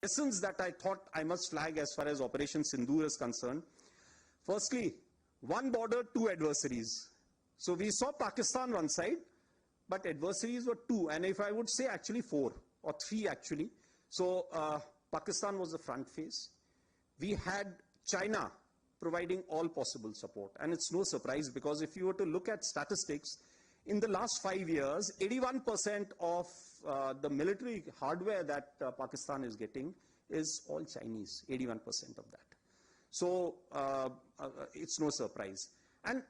lessons that I thought I must flag as far as Operation Sindoor is concerned. Firstly, one border, two adversaries. So we saw Pakistan one side, but adversaries were two, and if I would say actually four or three actually. So Pakistan was the front face. We had China providing all possible support, and it's no surprise because if you were to look at statistics, in the last 5 years, 81% of the military hardware that Pakistan is getting is all Chinese, 81% of that. So it's no surprise. And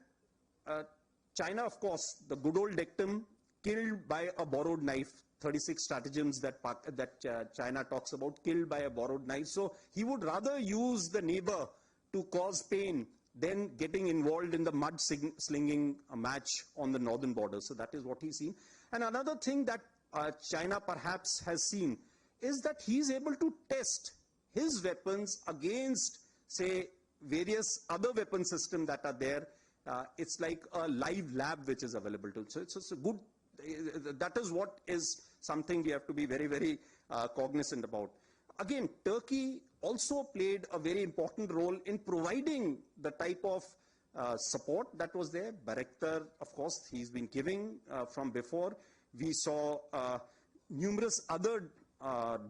China, of course, the good old dictum, killed by a borrowed knife, 36 stratagems that China talks about, killed by a borrowed knife. So he would rather use the neighbor to cause pain than getting involved in the mud slinging match on the northern border. So that is what he's seen. And another thing that China perhaps has seen is that he's able to test his weapons against, say, various other weapon systems that are there. It's like a live lab which is available to him. So it's a good, that is what is something we have to be very, very cognizant about. Again, Turkey also played a very important role in providing the type of support that was there. Bayraktar, of course, he's been giving from before. We saw numerous other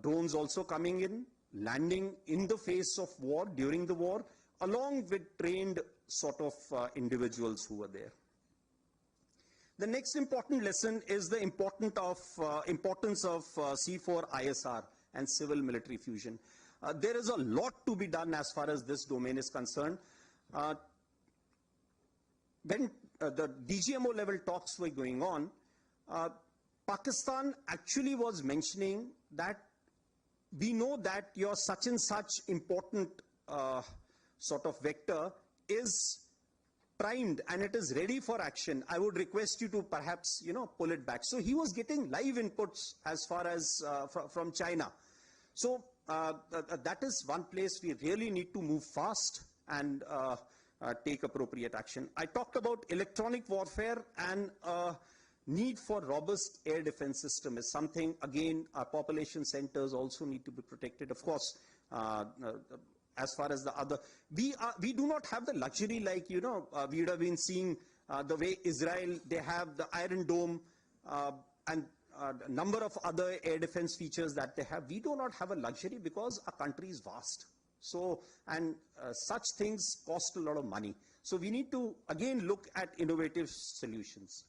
drones also coming in, landing in the face of war, during the war, along with trained sort of individuals who were there. The next important lesson is the importance of C4ISR and civil-military fusion. There is a lot to be done as far as this domain is concerned. When the DGMO level talks were going on, Pakistan actually was mentioning that we know that your such and such important sort of vector is primed and it is ready for action. I would request you to perhaps, pull it back. So he was getting live inputs as far as from China. So that is one place we really need to move fast and take appropriate action. I talked about electronic warfare, and need for robust air defense system is something, again, our population centers also need to be protected. Of course, as far as the other, we do not have the luxury like, we would have been seeing the way Israel, they have the Iron Dome and a number of other air defense features that they have. We do not have a luxury because our country is vast. So, and such things cost a lot of money. So we need to, again, look at innovative solutions.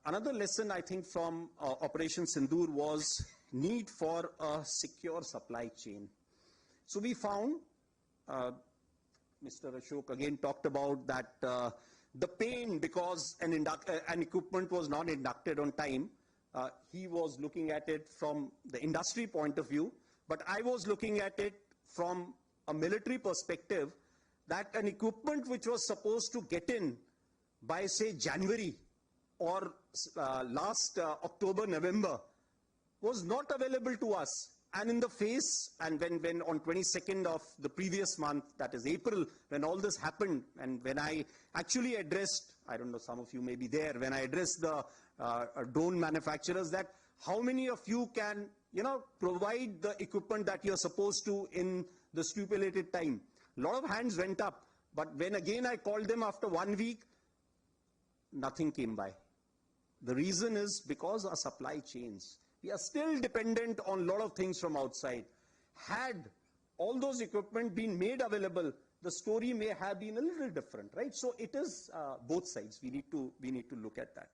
Another lesson, I think, from Operation Sindoor was need for a secure supply chain. So we found, Mr. Ashok again talked about that the pain because an equipment was not inducted on time. He was looking at it from the industry point of view, but I was looking at it from a military perspective, that an equipment which was supposed to get in by, say, January or last October, November, was not available to us. And in the face, and when on 22nd of the previous month, that is April, when all this happened, and when I actually addressed, I don't know, some of you may be there, when I addressed the drone manufacturers, that how many of you can, provide the equipment that you're supposed to in the stipulated time. A lot of hands went up, but when again I called them after 1 week, nothing came by. The reason is because our supply chains. We are still dependent on a lot of things from outside. Had all those equipment been made available, the story may have been a little different, right? So it is both sides. We need to look at that.